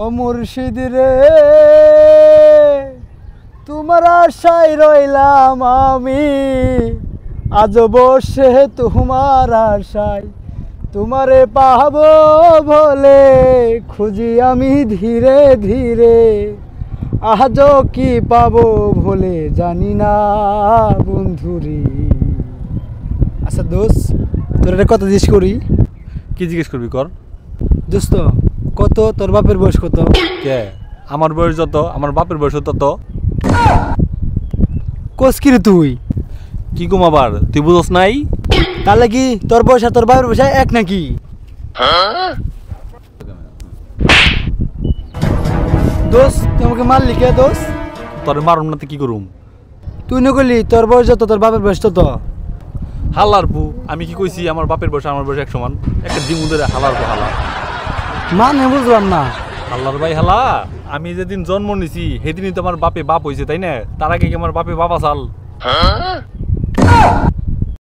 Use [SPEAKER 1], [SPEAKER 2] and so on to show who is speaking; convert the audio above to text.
[SPEAKER 1] ও মুর্শিদ রে, তোমার আশায় রইলাম আমি, আজ বসে তোমার আশায়, তোমারে পাবো বলে খুঁজি আমি ধীরে ধীরে, আজও কি পাবো বলে জানি না বন্ধুরি। আচ্ছা দোস্ত, তোর এটা কত জিজ্ঞেস করি?
[SPEAKER 2] কি জিজ্ঞেস করবি কর।
[SPEAKER 1] দোস্ত কত, তোর বাপের বয়স কত?
[SPEAKER 2] কে? আমার বয়স যত আমার বাপের বয়স তত।
[SPEAKER 1] কোস কি রে তুই?
[SPEAKER 2] কি কম আবার, তুই বুঝস নাই?
[SPEAKER 1] তাহলে কি তোর বয়স আর তোর বাপের বয়স এক নাকি? দোস্ত তুই আমাকে মারলি কে দোস্ত?
[SPEAKER 2] তোরে মারুম না তো কি করুম?
[SPEAKER 1] তুই নকলি তোর বয়স যত তোর বাপের বয়স তত।
[SPEAKER 2] হালার পু, আমি কি কইছি আমার বাপের বয়স আমার বয়স এক সমান? একটা ডিমু ধরে হালার পু হালা।
[SPEAKER 1] মানে বুঝলাম না।
[SPEAKER 2] হাল্লার ভাই হালা, আমি যেদিন জন্ম নিছি সেদিনই তো আমার বাপে বাপ হয়েছে, তাই না? তার আগে কি আমার বাপে বাপ আসাল?